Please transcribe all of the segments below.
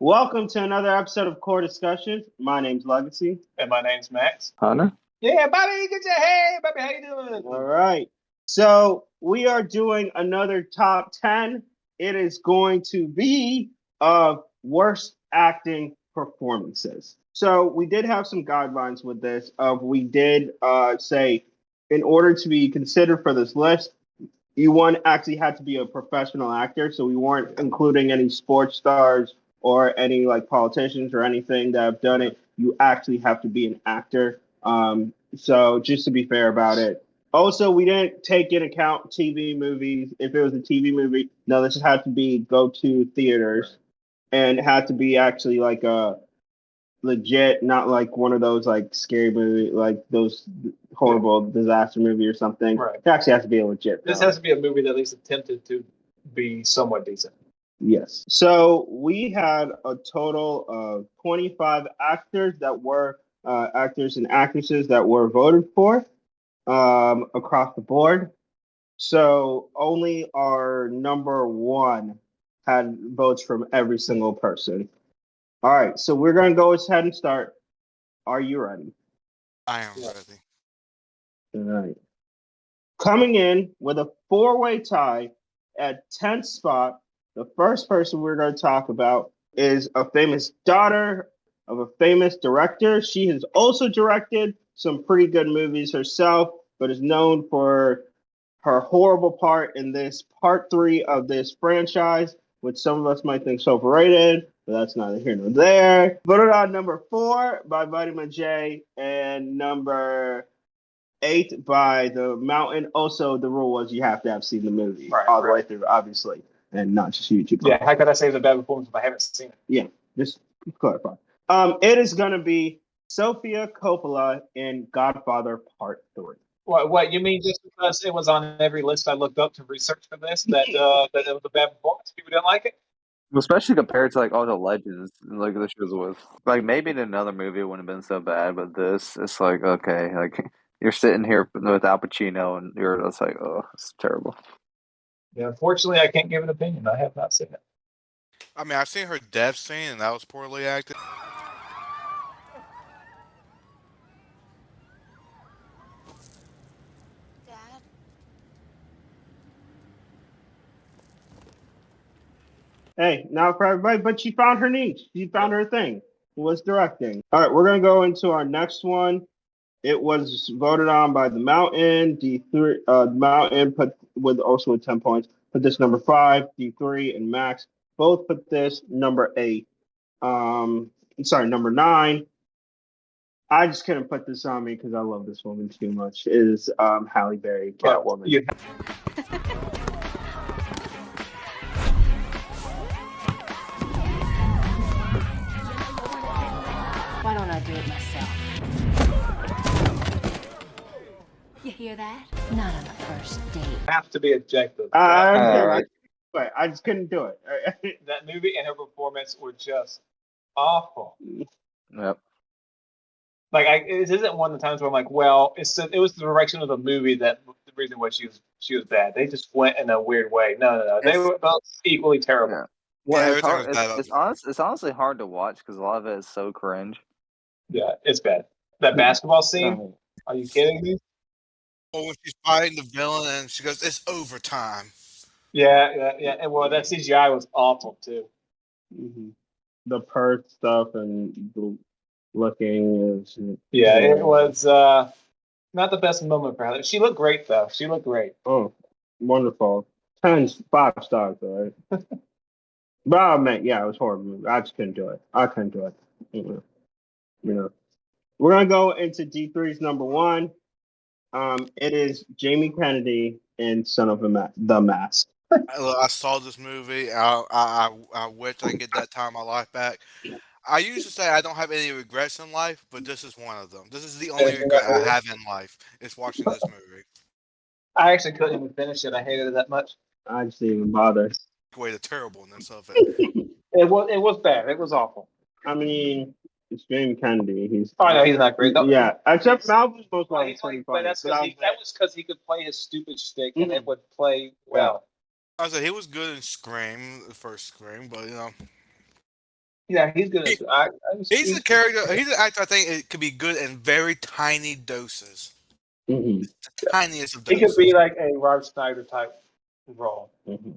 Welcome to another episode of Core Discussions. My name's Legacy. And my name's Max. Hunter? Yeah, Bobby, get your hey, Bobby, how you doing? All right. So we are doing another top 10. It is going to be of worst acting performances. So we did have some guidelines with this. We did say in order to be considered for this list, you actually had to be a professional actor. So we weren't including any sports stars or any like politicians or anything that have done it. You actually have to be an actor. So just to be fair about it. Also, we didn't take into account TV movies. If it was a TV movie, no, this had to be go to theaters, and it had to be actually like a legit, not like one of those like scary movie, like those horrible disaster movie or something. Right. It actually has to be a legit. This has to be a movie that at least attempted to be somewhat decent. Yes. So we had a total of 25 actors that were actors and actresses that were voted for across the board. So only our number one had votes from every single person. All right. So we're going to go ahead and start. Are you ready? I am ready. All right. Coming in with a four-way tie at 10th spot, the first person we're going to talk about is a famous daughter of a famous director. She has also directed some pretty good movies herself, but is known for her horrible part in this part 3 of this franchise, which some of us might think is overrated, but that's neither here nor there. Voted on number 4 by Vitamin J and number 8 by The Mountain. Also, the rule was you have to have seen the movie all the way through, obviously, and not just YouTube. Yeah, how could I say it's a bad performance if I haven't seen it? Yeah, just clarify. It is going to be Sofia Coppola in Godfather Part 3. What you mean? Just because it was on every list I looked up to research for this, that that it was a bad performance? People didn't like it. Especially compared to like all the legends like this was with. Like maybe in another movie it wouldn't have been so bad, but this it's like okay, like you're sitting here with Al Pacino and you're just like, oh, it's terrible. Yeah, unfortunately, I can't give an opinion. I have not seen it. I mean, I've seen her death scene, and that was poorly acted. Dad? Hey, not for everybody, but she found her niche. She found her thing. It was directing. All right, we're going to go into our next one. It was voted on by The Mountain. D3, The Mountain put also with 10 points. Put this number 5. D3 and Max both put this number 8. Number 9. I just couldn't put this on me because I love this woman too much. Is Halle Berry, Catwoman. Yeah. Why don't I do it myself? You hear that? Not on the first date. Have to be objective. I just couldn't do it. That movie and her performance were just awful. Yep. Like, it isn't one of the times where I'm like, well, it was the direction of the movie that the reason why she was bad. They just went in a weird way. No. They were both equally terrible. Yeah. Yeah, Well, everything was bad. it's honestly hard to watch because a lot of it is so cringe. Yeah, it's bad. That basketball scene? Are you kidding me? Or when she's fighting the villain, and she goes, "It's overtime." Yeah. And well, that CGI was awful too. Mm-hmm. The Perth stuff and the looking is. Yeah, it was not the best moment for her. She looked great though. She looked great. Oh, wonderful. 5 stars, all right. But I meant, yeah, it was horrible. I just couldn't do it. I couldn't do it. You know. We're gonna go into D3's number 1. It is Jamie Kennedy in Son of the Mask. I saw this movie. I wish I could get that time of my life back. I used to say I don't have any regrets in life, but this is one of them. This is the only regret I have in life is watching this movie. I actually couldn't even finish it. I hated it that much. I just didn't even bother. Way the terribleness of it. It was bad. It was awful. I mean, it's Jamie Kennedy. He's no, he's not great. Yeah, except Malcolm's most Well, likely pretty funny. that was because he could play his stupid shtick and it would play well. I said he was good in Scream, the first Scream, but Yeah, he's good. He's a character. He's an actor. I think it could be good in very tiny doses. Mm-hmm. The tiniest of He doses. could be like a Rob Schneider type role. Mm-hmm.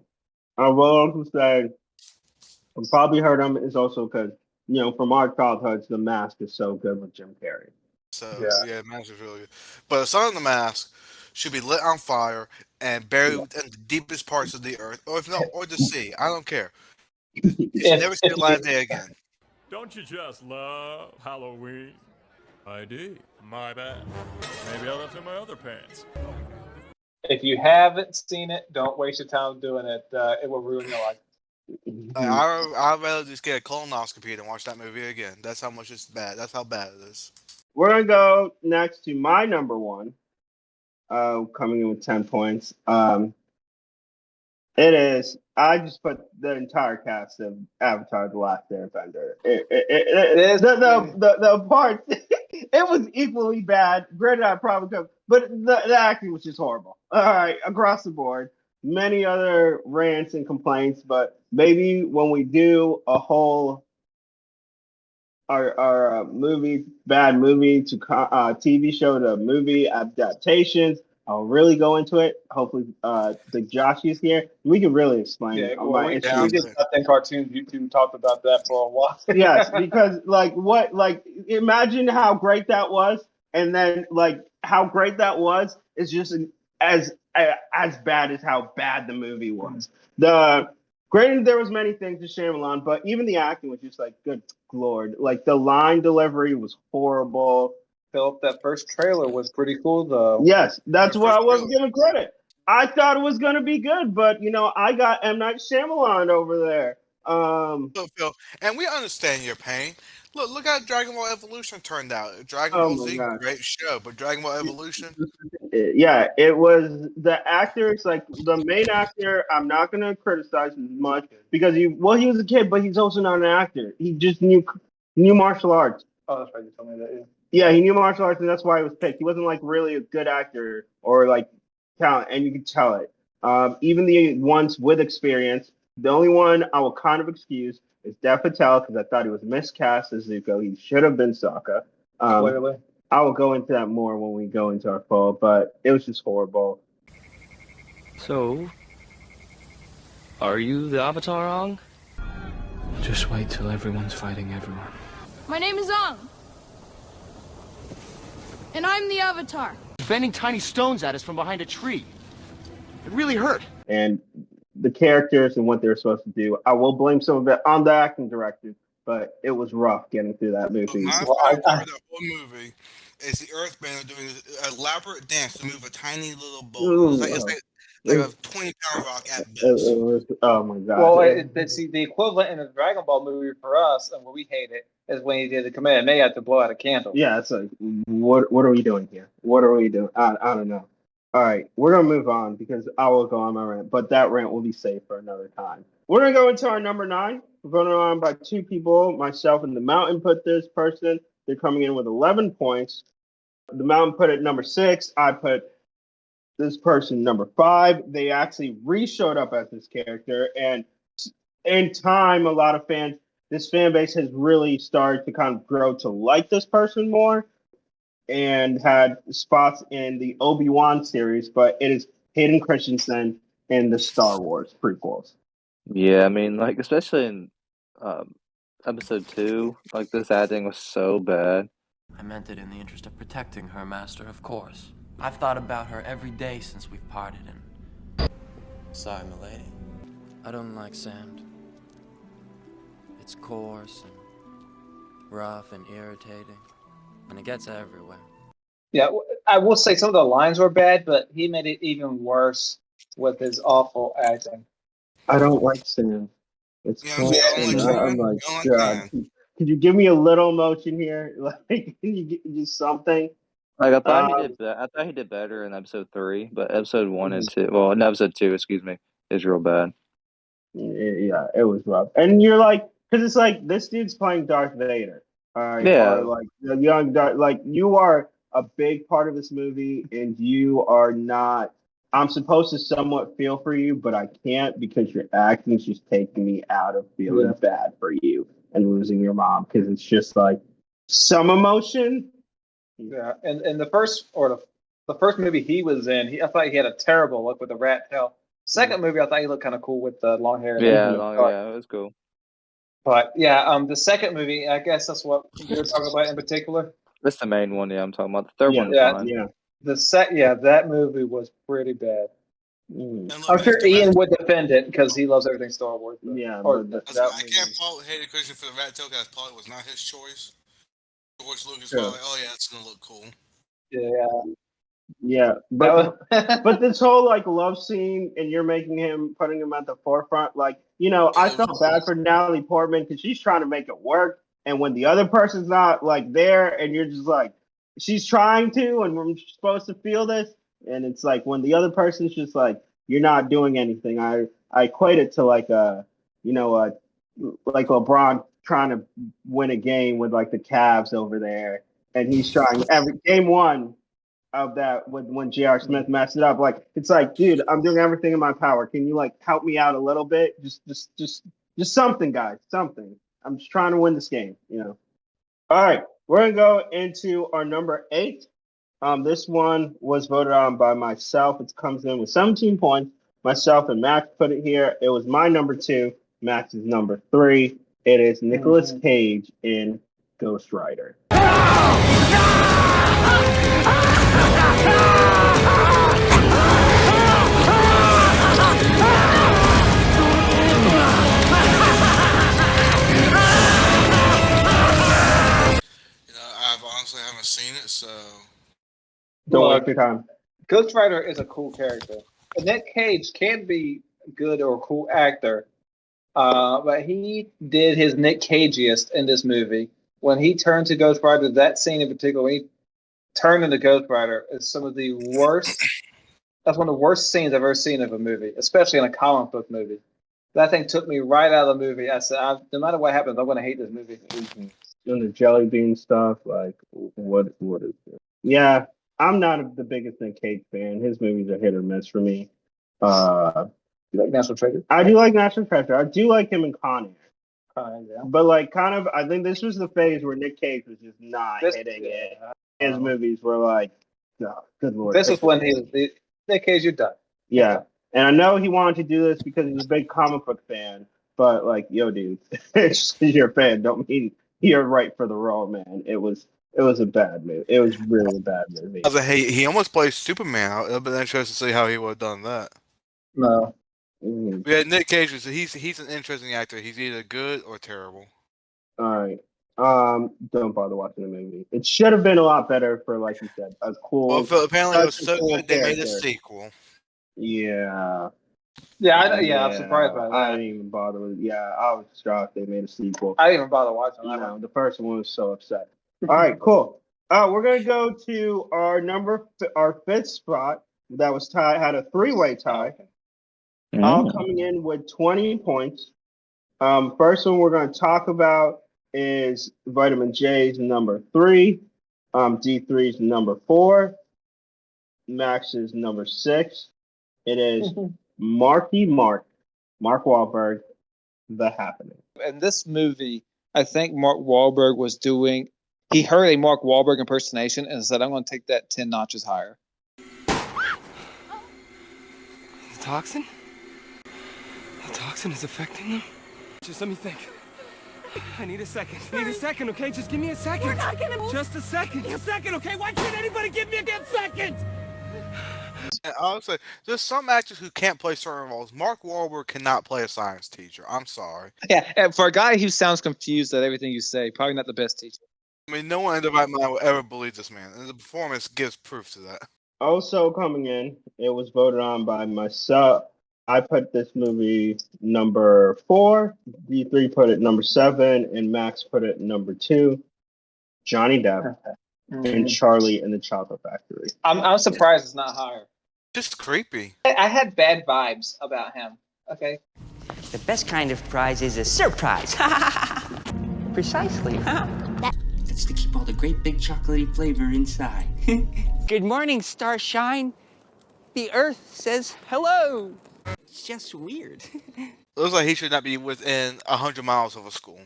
I will also say, I probably heard him is also because, from our childhoods, The Mask is so good with Jim Carrey. So yeah, Mask is really good. But Son of the Mask should be lit on fire and buried in the deepest parts of the earth, or the sea. I don't care. It should never see a live day again. Don't you just love Halloween? I do. My bad. Maybe I left in my other pants. If you haven't seen it, don't waste your time doing it. It will ruin your life. I'd rather just get a colonoscopy than watch that movie again. That's how much it's bad. That's how bad it is. We're going to go next to my number one, coming in with 10 points. It is, I just put the entire cast of Avatar: The Last Airbender. The parts, it was equally bad. Granted, I probably could, but the acting was just horrible. All right, across the board. Many other rants and complaints, but maybe when we do a whole our bad movie to TV show to movie adaptations, I'll really go into it. Hopefully, the Josh is here. We can really explain it. We just I think cartoons. YouTube talked about that for a while. Yes, because imagine how great that was, and then how great that was is just as bad as how bad the movie was. Granted, there was many things to Shyamalan, but even the acting was just good lord. The line delivery was horrible. Philip, that first trailer was pretty cool, though. Yes, that's what I was giving credit. I thought it was going to be good, but I got M. Night Shyamalan over there. Phil, and we understand your pain. Look how Dragon Ball Evolution turned out. Dragon Ball Z, great show, but Dragon Ball Evolution. Yeah, it was the actors, the main actor. I'm not going to criticize as much because he was a kid, but he's also not an actor. He just knew martial arts. Oh, that's right. You told me that. Yeah, he knew martial arts, and that's why he was picked. He wasn't really a good actor or talent, and you could tell it. Even the ones with experience, the only one I will kind of excuse is Dev Patel because I thought he was miscast as Zuko. He should have been Sokka. Clearly. I will go into that more when we go into our fall, but it was just horrible. So, are you the Avatar, Aang? Just wait till everyone's fighting everyone. My name is Aang. And I'm the Avatar. Bending tiny stones at us from behind a tree. It really hurt. And the characters and what they were supposed to do, I will blame some of it on the acting director, but it was rough getting through that movie. My favorite part of the whole movie is the Earthbender doing an elaborate dance to move a tiny little boat. It's like a 20-pound rock at best. Oh my god! Well, the equivalent in the Dragon Ball movie for us, and what we hate it, is when he did the Kamehameha to blow out a candle. Yeah, it's what are we doing here? What are we doing? I don't know. All right, we're gonna move on because I will go on my rant, but that rant will be saved for another time. We're gonna go into our number 9. We're voted on by 2 people. Myself and the Mountain put this person. They're coming in with 11 points. The Mountain put it number 6. I put this person number 5. They actually showed up as this character, and in time, a lot of fans, this fan base has really started to kind of grow to like this person more, and had spots in the Obi-Wan series, but it is Hayden Christensen in the Star Wars prequels. Yeah, I mean, especially in episode 2, this acting was so bad. I meant it in the interest of protecting her, Master, of course. I've thought about her every day since we've parted, and... Sorry, milady. I don't like sand. It's coarse and rough and irritating, and it gets everywhere. Yeah, I will say some of the lines were bad, but he made it even worse with his awful acting. I don't like sand. It's I'm like, God. Could you give me a little emotion here? Can you give just something? I thought he did better in episode 3, but episode 1 and 2, well, in episode 2, excuse me, is real bad. Yeah, it was rough. And you're because it's this dude's playing Darth Vader. Yeah. Or the young Darth, you are a big part of this movie, and you are not. I'm supposed to somewhat feel for you, but I can't because your acting's just taking me out of feeling bad for you. and losing your mom, because it's just like some emotion. Yeah, and the first movie he was in, I thought he had a terrible look with the rat tail. Second movie, I thought he looked kind of cool with the long hair. Yeah, it was cool. But yeah, the second movie, I guess that's what you're talking about in particular. That's the main one. Yeah, I'm talking about. The third one. Yeah. That movie was pretty bad. Mm. And look, I'm sure Ian would defend it because he loves everything Star Wars. Yeah, Or but I can't fault Hayden Christensen for the rat tail because probably was not his choice. George Lucas probably, oh yeah, it's gonna look cool. Yeah, but but this whole like love scene, and you're putting him at the forefront. Like, I felt bad for Natalie Portman because she's trying to make it work, and when the other person's not like there, and you're just like, she's trying to, and we're supposed to feel this, and it's like when the other person's just like, you're not doing anything. I equate it to like like LeBron trying to win a game with like the Cavs over there, and he's trying every game one of that when J.R. Smith messed it up. Like, it's like, dude, I'm doing everything in my power. Can you like help me out a little bit? Just something, guys. Something. I'm just trying to win this game, All right, we're gonna go into our number 8. This one was voted on by myself. It comes in with 17 points. Myself and Max put it here. It was my number 2. Max's number 3. It is Nicolas Cage in Ghost Rider. I honestly haven't seen it, so don't waste your time. Ghost Rider is a cool character. And Nick Cage can be good or a cool actor, but he did his Nick Cageiest in this movie. When he turned to Ghost Rider, that scene in particular, when he turned into Ghost Rider, is some of the worst. That's one of the worst scenes I've ever seen of a movie, especially in a comic book movie. That thing took me right out of the movie. I said, no matter what happens, I'm going to hate this movie. And the jelly bean stuff, like, what is it? Yeah, I'm not the biggest Nick Cage fan. His movies are hit or miss for me. You like National Treasure? I do like National Treasure. I do like him in Con Air. Yeah. But like, kind of, I think this was the phase where Nick Cage was just not hitting it. His movies were like, oh, good lord. This is when Nick Cage, you're done. Yeah, and I know he wanted to do this because he's a big comic book fan. But like, yo, dude, it's just because you're a fan don't mean you're right for the role, man. It was a bad movie. It was really a bad movie. He almost played Superman. It'll be interesting to see how he would have done that. No. Yeah, Nick Cage. He's an interesting actor. He's either good or terrible. All right. Don't bother watching the movie. It should have been a lot better for, like you said, a cool. Well, apparently it was so cool good they made a character. sequel. Yeah. I'm surprised by that. I didn't even bother with. Yeah, I was shocked they made a sequel. I didn't even bother watching that one. The first one was so upset. All right, cool. We're gonna go to our 5th spot. That was had a 3-way tie. All coming in with 20 points. First one we're going to talk about is Vitamin J's number 3, D3's number 4, Max's number 6. It is Mark Wahlberg, The Happening. In this movie, I think Mark Wahlberg was he heard a Mark Wahlberg impersonation and said, I'm going to take that 10 notches higher. The toxin? The toxin is affecting them? Just let me think. I need a second. Okay? Just give me a second. We're not gonna move. Just a second. A second, okay? Why can't anybody give me a damn second? And honestly, there's some actors who can't play certain roles. Mark Wahlberg cannot play a science teacher. I'm sorry. Yeah, and for a guy who sounds confused at everything you say, probably not the best teacher. I mean, no one in their right mind will ever believe this man, and the performance gives proof to that. Also coming in, it was voted on by myself. I put this movie number 4, D3 put it number 7, and Max put it number 2. Johnny Depp and Charlie and the Chocolate Factory. I'm surprised it's not higher. Just creepy. I had bad vibes about him. Okay. The best kind of prize is a surprise. Precisely. That's to keep all the great big chocolatey flavor inside. Good morning, Starshine. The Earth says hello. It's just weird. Looks like he should not be within 100 miles of a school.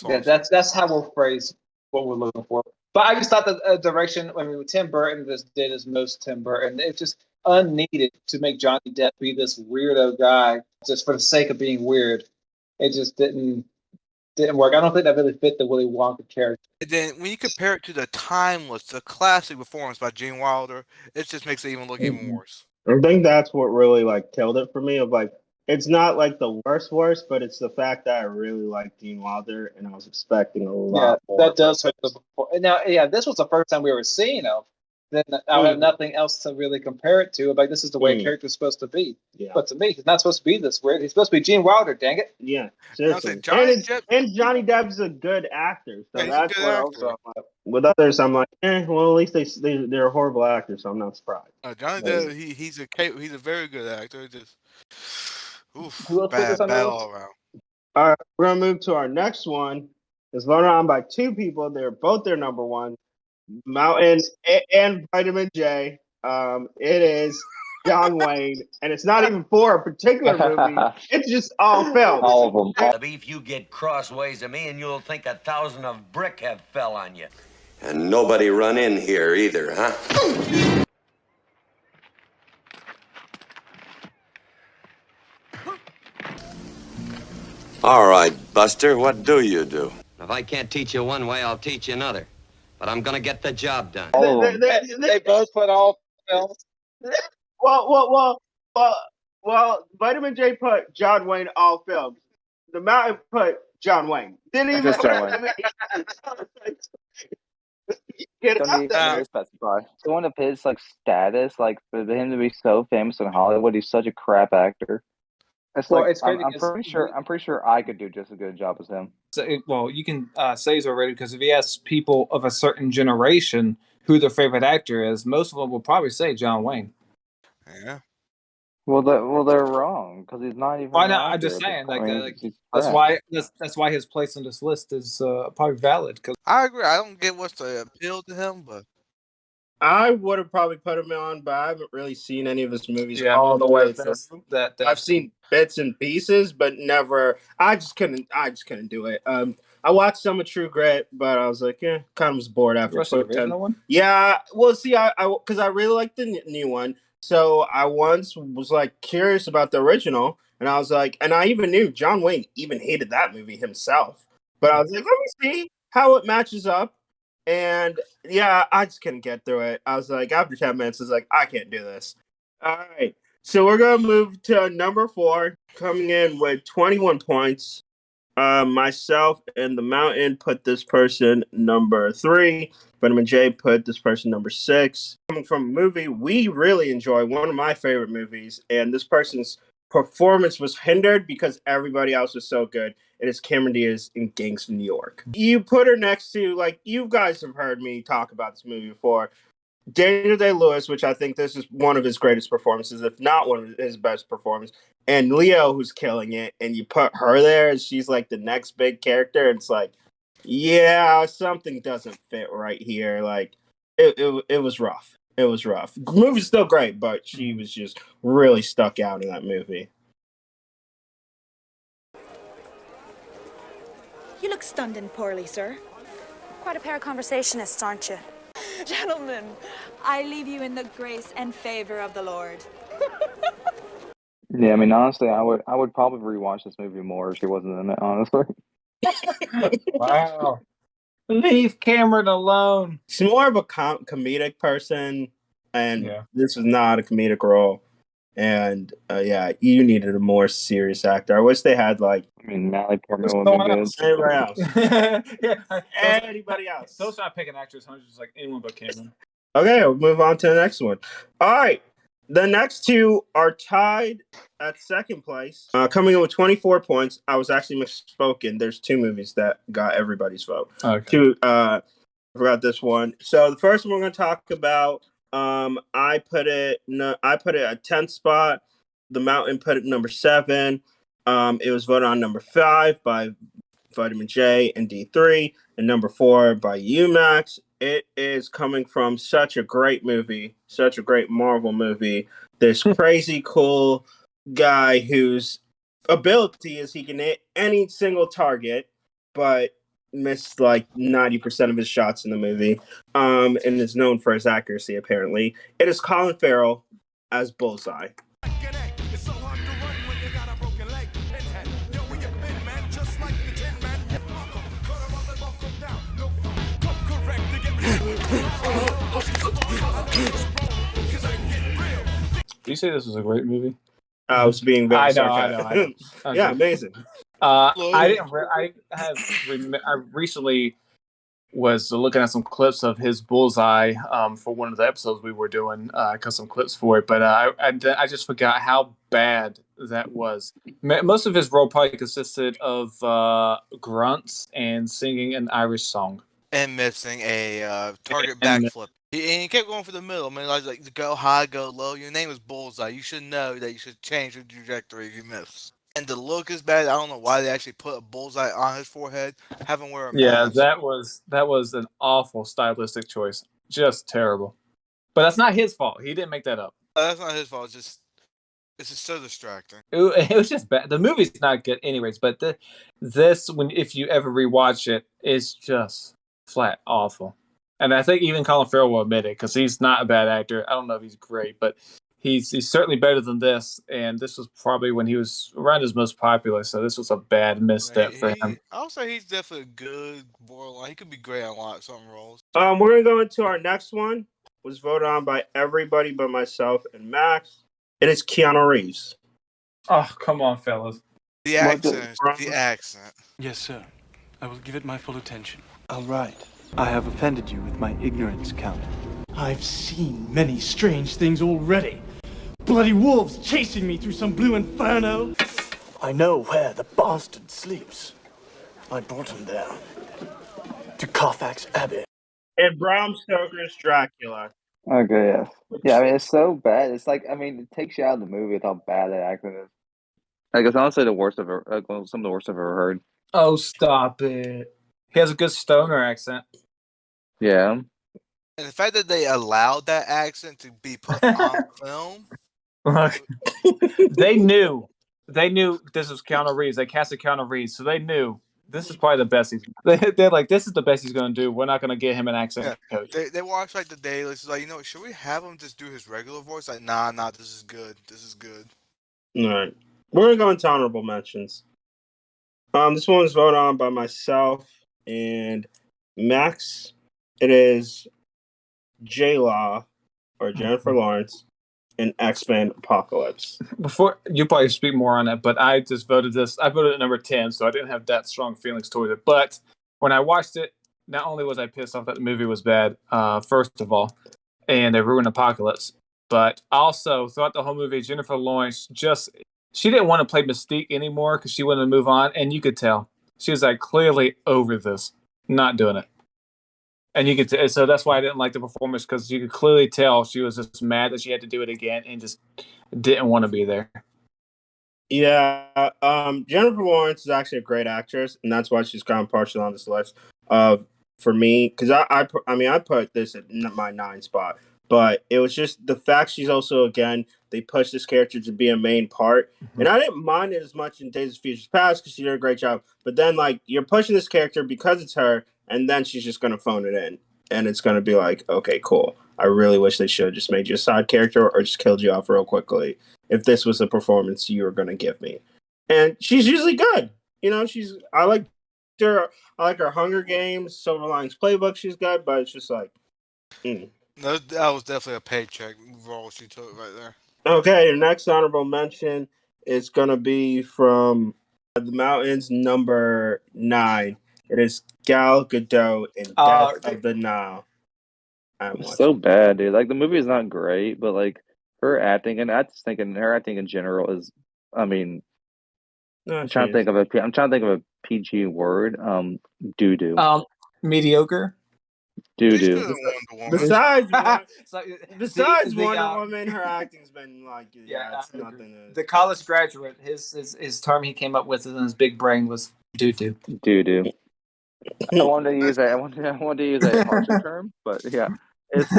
Yeah, that's how we'll phrase what we're looking for. But I just thought the direction. I mean, Tim Burton just did as most Tim Burton. It's just unneeded to make Johnny Depp be this weirdo guy just for the sake of being weird. It just didn't work. I don't think that really fit the Willy Wonka character. And then when you compare it to the timeless, the classic performance by Gene Wilder, it just makes it even look even worse. I think that's what really like killed it for me. Of like, it's not like the worst, but it's the fact that I really like Gene Wilder, and I was expecting a lot more. That does hurt the. Now, this was the first time we were seeing him. Then I have nothing else to really compare it to. Like, this is the way a character's supposed to be. Yeah. But to me, he's not supposed to be this weird. He's supposed to be Gene Wilder. Dang it. Yeah, seriously. And Johnny Depp's a good actor, so that's what also. With others, I'm like, well, at least they're horrible actors, so I'm not surprised. Johnny Depp, he's a very good actor. Just bad all around. All right, we're gonna move to our next one. It's voted on by two people. They're both their number one, Mountain and Vitamin J. It is John Wayne, and it's not even for a particular movie. It's just all films. All of them. The beef you get crossways of me, and you'll think 1,000 of brick have fell on you. And nobody run in here either, huh? All right, Buster, what do you do? If I can't teach you one way, I'll teach you another. But I'm gonna get the job done. They both put all films. Well, Vitamin J put John Wayne all films. The Mountain put John Wayne. Didn't even Just John Wayne. Don't need to specify. Someone of his like status, like for him to be so famous in Hollywood, he's such a crap actor. It's Well, like it's crazy I'm because pretty sure I could do just as good a job as him. So, you can say he's already, because if you ask people of a certain generation who their favorite actor is, most of them will probably say John Wayne. Yeah. Well, they're wrong because he's not even. Why not? I'm just saying, that's why his place on this list is probably valid. Cause I agree. I don't get what's the appeal to him, but I would have probably put him on, but I haven't really seen any of his movies Yeah, all the way through. through. I've seen bits and pieces, but never. I just couldn't do it. I watched some of True Grit, but I was like, kind of was bored after. the original one? Yeah, well, see, I because I really like the new one, so I once was like curious about the original, and I was like, and I even knew John Wayne even hated that movie himself, but I was like, let me see how it matches up. And yeah, I just couldn't get through it. I was like, after 10 minutes, I was like, I can't do this. All right. So we're going to move to number 4, coming in with 21 points. Myself and the Mountain put this person number 3. Vitamin J put this person number 6. Coming from a movie we really enjoy, one of my favorite movies, and this person's performance was hindered because everybody else was so good. It is Cameron Diaz in Gangs of New York. You put her next to, like, you guys have heard me talk about this movie before, Daniel Day-Lewis, which I think this is one of his greatest performances, if not one of his best performances, and Leo, who's killing it, and you put her there, and she's like the next big character, and it's like, yeah, something doesn't fit right here. Like, it was rough. It was rough. The movie's still great, but she was just really stuck out in that movie. You look stunned and poorly, sir. Quite a pair of conversationists, aren't you? Gentlemen, I leave you in the grace and favor of the Lord. Yeah, I mean, honestly, I would probably rewatch this movie more if she wasn't in it. Honestly. Wow. Leave Cameron alone. She's more of a comedic person, and this was not a comedic role. And you needed a more serious actor. I wish they had Natalie Portman would be good. Anybody else? Yeah, anybody else? Those not picking actors, huh? Just like anyone but Cameron. Okay, we'll move on to the next one. All right, the next two are tied at second place, coming in with 24 points. I was actually misspoken. There's 2 movies that got everybody's vote. Okay. I forgot this one. So the first one we're going to talk about. I put it at 10th spot. The Mountain put it number 7. It was voted on number 5 by Vitamin J and D3, and number 4 by UMax. It is coming from such a great movie, such a great Marvel movie. This crazy cool guy whose ability is he can hit any single target, but missed like 90% of his shots in the movie, and is known for his accuracy. Apparently, it is Colin Farrell as Bullseye. Did you say this was a great movie? I was being very I sarcastic. know. Yeah, amazing. I didn't. I recently was looking at some clips of his Bullseye for one of the episodes we were doing. I cut some clips for it, but I just forgot how bad that was. Most of his role probably consisted of grunts and singing an Irish song. And missing a target backflip. He kept going for the middle. I mean, like to go high, go low. Your name is Bullseye. You should know that you should change your trajectory if you miss. And the look is bad. I don't know why they actually put a bullseye on his forehead. Have him wear a mask. Yeah, that was an awful stylistic choice. Just terrible. But that's not his fault. He didn't make that up. That's not his fault. It's just so distracting. It was just bad. The movie's not good, anyways. But if you ever rewatch it, it's just flat awful. And I think even Colin Farrell will admit it because he's not a bad actor. I don't know if he's great, but he's certainly better than this. And this was probably when he was around his most popular. So this was a bad misstep for him. I'll say he's definitely a good borderline. He could be great on some roles. We're gonna go into our next one. Was voted on by everybody but myself and Max. It is Keanu Reeves. Oh, come on, fellas. The accent. Yes, sir. I will give it my full attention. All right. I have offended you with my ignorance, Count. I've seen many strange things already. Bloody wolves chasing me through some blue inferno. I know where the bastard sleeps. I brought him there. To Carfax Abbey. And Bram Stoker's Dracula. Okay, yeah. Yeah, I mean, it's so bad. It's like, I mean, it takes you out of the movie with how bad that acting is. Like, it's honestly the worst I've ever, some of the worst I've ever heard. Oh, stop it. He has a good stoner accent. Yeah. And the fact that they allowed that accent to be put on film. They knew this was Keanu Reeves. They casted Keanu Reeves, so they knew this is probably the best they're like, this is the best he's going to do. We're not going to get him an accent coach. They watched like the daily. It's like, should we have him just do his regular voice? Like, nah, this is good. This is good. All right. We're going to go into honorable mentions. This one was voted on by myself and Max. It is J-Law or Jennifer Lawrence in X-Men Apocalypse. Before you probably speak more on it, but I just voted this. I voted at number 10, so I didn't have that strong feelings toward it. But when I watched it, not only was I pissed off that the movie was bad, first of all, and they ruined Apocalypse, but also throughout the whole movie, Jennifer Lawrence she didn't want to play Mystique anymore because she wanted to move on, and you could tell she was like clearly over this, not doing it. And you could, so that's why I didn't like the performance because you could clearly tell she was just mad that she had to do it again and just didn't want to be there. Yeah, Jennifer Lawrence is actually a great actress, and that's why she's kind of partial on this list. For me, because I put this at my 9 spot, but it was just the fact she's also they pushed this character to be a main part, and I didn't mind it as much in Days of Future Past because she did a great job. But then you're pushing this character because it's her. And then she's just going to phone it in. And it's going to be like, okay, cool. I really wish they should have just made you a side character or just killed you off real quickly if this was the performance you were going to give me. And she's usually good. I like her Hunger Games, Silver Linings Playbook. She's good, but it's just like, No, that was definitely a paycheck role she took right there. Okay, the next honorable mention is going to be from The Mountains, number 9. It is Gal Gadot in Death of the Nile. It's so bad, dude. Like, the movie is not great, but like her acting, and I just thinking her acting in general is, I mean, I'm trying to think of a PG word. Doo-doo. Mediocre. Doo-doo. Besides Wonder Woman, her acting's been like, it's nothing. The college graduate, his term he came up with in his big brain was doo-doo. Doo-doo. I wanted to use a harsher term, but yeah, it's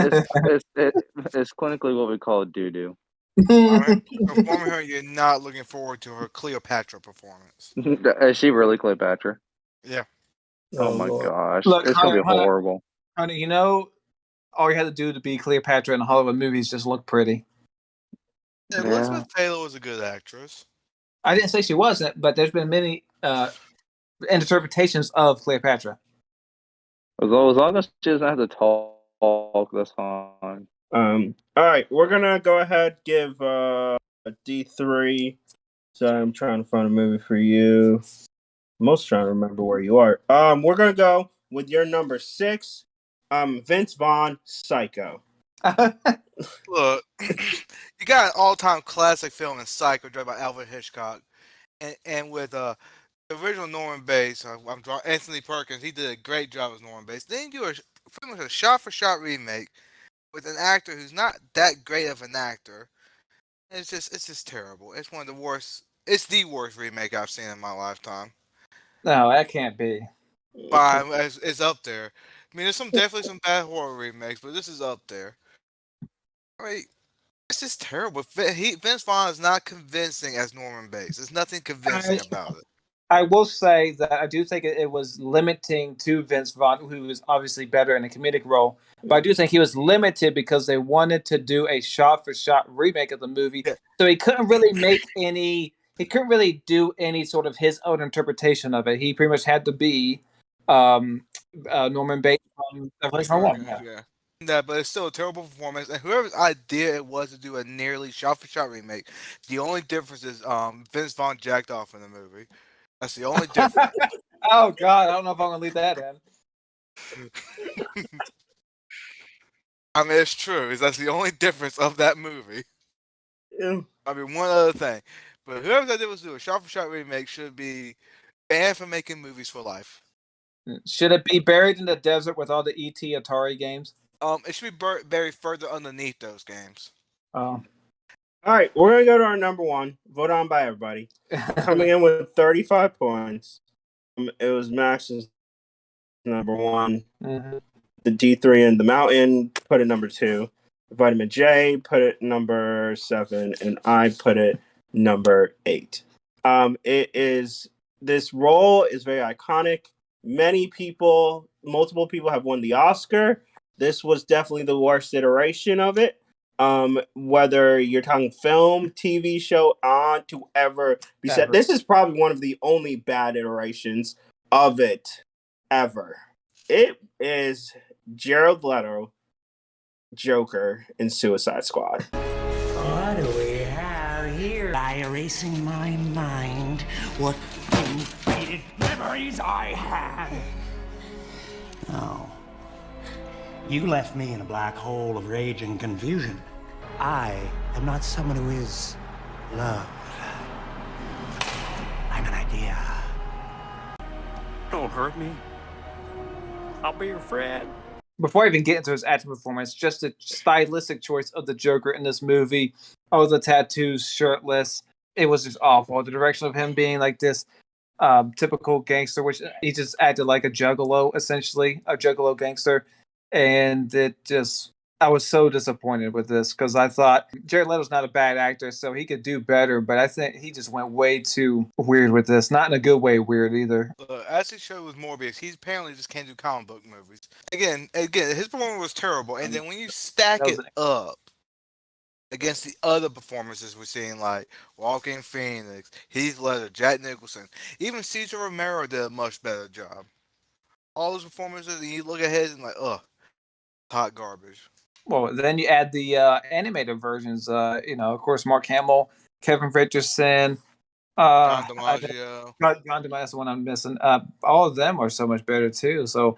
clinically what we call doo-doo. Performing her, you're not looking forward to her Cleopatra performance. Is she really Cleopatra? Yeah. Oh my Lord. gosh, Look, it's gonna be Hunter, horrible. Hunter, you know, all you had to do to be Cleopatra in a Hollywood movie is just look pretty. Elizabeth Taylor was a good actress. I didn't say she wasn't, but there's been many interpretations of Cleopatra. As long as she doesn't have to talk, that's fine. All right, we're gonna go ahead give a D3. So I'm trying to find a movie for you. I'm also trying to remember where you are. We're gonna go with your number 6. Vince Vaughn, Psycho. Look, you got an all-time classic film in Psycho, directed by Alfred Hitchcock, and with the original Norman Bates. I'm drawing Anthony Perkins. He did a great job as Norman Bates. Then you do pretty much a shot-for-shot remake with an actor who's not that great of an actor. It's just terrible. It's one of the worst. It's the worst remake I've seen in my lifetime. No, that can't be. But it's up there. I mean, there's definitely some bad horror remakes, but this is up there. I mean, it's just terrible. Vince Vaughn is not convincing as Norman Bates. There's nothing convincing about it. I will say that I do think it was limiting to Vince Vaughn, who is obviously better in a comedic role. But I do think he was limited because they wanted to do a shot-for-shot remake of the movie, so he couldn't really make any. He couldn't really do any sort of his own interpretation of it. He pretty much had to be Norman Bates from the original one. Yeah, but it's still a terrible performance. And whoever's idea it was to do a nearly shot-for-shot remake, the only difference is Vince Vaughn jacked off in the movie. That's the only difference. Oh God, I don't know if I'm gonna leave that in. I mean, it's true. That's the only difference of that movie. Yeah. I mean, one other thing, but whoever's idea was to do a shot-for-shot remake should be banned from making movies for life. Should it be buried in the desert with all the ET Atari games? It should be buried further underneath those games. Oh. All right, we're gonna go to our number 1. Vote on by everybody. Coming in with 35 points. It was Max's number 1. Mm-hmm. The D3 and the Mountain put it number 2. Vitamin J put it number 7, and I put it number 8. This role is very iconic. Multiple people have won the Oscar. This was definitely the worst iteration of it. Whether you're talking film, TV show, on to ever be said. This is probably one of the only bad iterations of it ever. It is Jared Leto, Joker, in Suicide Squad. What do we have here? By erasing my mind, what faded memories I had. Oh. You left me in a black hole of rage and confusion. I am not someone who is loved. I'm an idea. Don't hurt me. I'll be your friend. Before I even get into his acting performance, just the stylistic choice of the Joker in this movie. All the tattoos, shirtless. It was just awful. The direction of him being like this typical gangster, which he just acted like a juggalo, essentially, a juggalo gangster. And I was so disappointed with this because I thought Jared Leto's not a bad actor, so he could do better. But I think he just went way too weird with this. Not in a good way weird either. As he showed with Morbius, he apparently just can't do comic book movies. Again, his performance was terrible. And then when you stack it up against the other performances we're seeing, like Joaquin Phoenix, Heath Ledger, Jack Nicholson, even Cesar Romero did a much better job. All those performances, and you look at his and like, hot garbage. Well, then you add the animated versions. Of course, Mark Hamill, Kevin Richardson, John DiMaggio. John DiMaggio, the one I'm missing. All of them are so much better too. So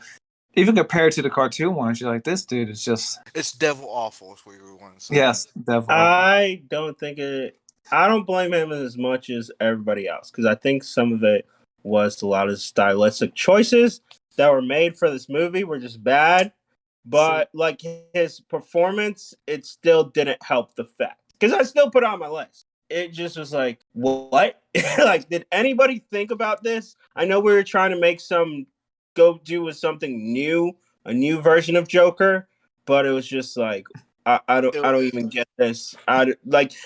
even compared to the cartoon ones, you're like, this dude is just. It's devil awful, is what you want to say. Yes, devil. I don't blame him as much as everybody else because I think some of it was a lot of stylistic choices that were made for this movie were just bad. But like his performance, it still didn't help the fact because I still put it on my list. It just was like, what? Like, did anybody think about this? I know we were trying to go do with something new, a new version of Joker, but it was just like, I don't even get this.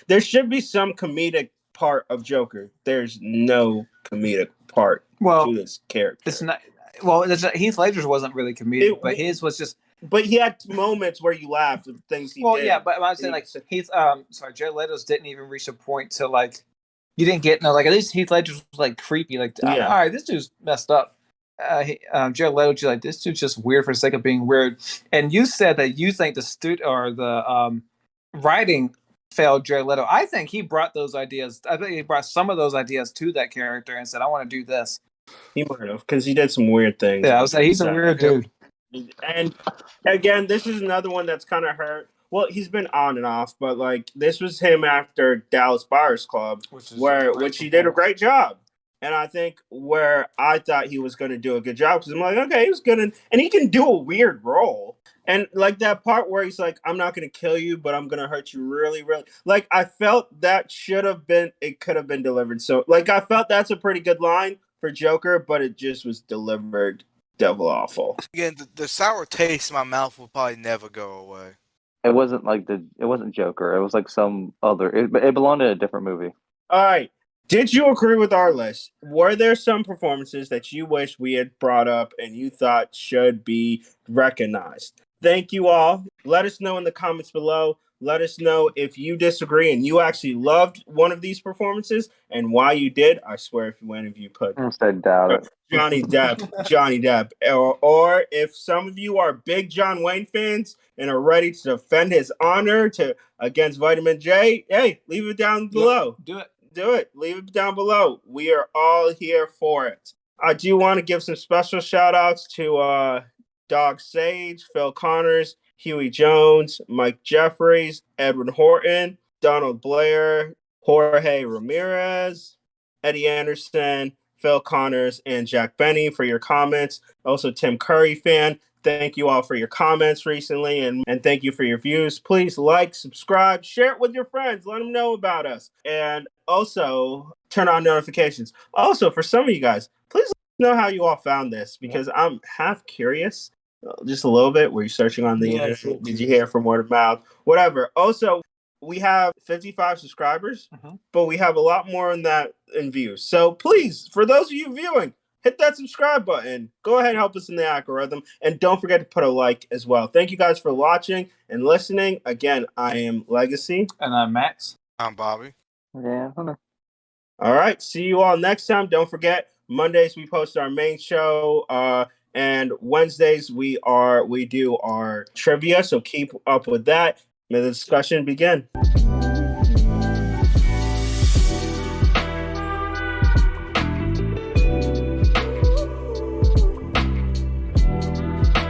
There should be some comedic part of Joker. There's no comedic part to this character. It's not. Well, Heath Ledger's wasn't really comedic, but his was just. But he had moments where you laughed at things he did. Well, yeah, but I'm saying like Jared Leto's didn't even reach a point to like you didn't get at least Heath Ledger was like creepy, like all right, this dude's messed up. Jared Leto, you're like this dude's just weird for the sake of being weird. And you said that you think the writing failed Jared Leto. I think he brought those ideas. I think he brought some of those ideas to that character and said, "I want to do this." He might have because he did some weird things. Yeah, I was like, he's a weird dude. And again, this is another one that's kind of hurt. Well, he's been on and off, but like this was him after Dallas Buyers Club, which he did a great job. And I think where I thought he was going to do a good job because I'm like, okay, he was good, and he can do a weird role. And like that part where he's like, I'm not going to kill you, but I'm going to hurt you really, really. Like I felt that it could have been delivered. So like I felt that's a pretty good line for Joker, but it just was delivered devil awful. Again, the sour taste in my mouth will probably never go away. It wasn't like it wasn't Joker. It was like some other. It belonged in a different movie. All right. Did you agree with our list? Were there some performances that you wish we had brought up and you thought should be recognized? Thank you all. Let us know in the comments below. Let us know if you disagree and you actually loved one of these performances and why you did. I swear, if you put I doubt it. Johnny Depp, or if some of you are big John Wayne fans and are ready to defend his honor against Vitamin J, hey, leave it down below. Do it. Leave it down below. We are all here for it. I do want to give some special shout outs to Dog Sage, Phil Connors, Huey Jones, Mike Jeffries, Edwin Horton, Donald Blair, Jorge Ramirez, Eddie Anderson, Phil Connors, and Jack Benny for your comments. Also, Tim Curry fan. Thank you all for your comments recently, and thank you for your views. Please like, subscribe, share it with your friends. Let them know about us. And also, turn on notifications. Also, for some of you guys, please let us know how you all found this, because I'm half curious. Just a little bit. Were you searching on the internet? Did you hear from word of mouth? Whatever. Also, we have 55 subscribers, but we have a lot more than that in views. So please, for those of you viewing, hit that subscribe button. Go ahead and help us in the algorithm. And don't forget to put a like as well. Thank you guys for watching and listening. Again, I am Legacy. And I'm Max. I'm Bobby. Yeah. All right. See you all next time. Don't forget, Mondays we post our main show. And Wednesdays we do our trivia. So keep up with that. May the discussion begin.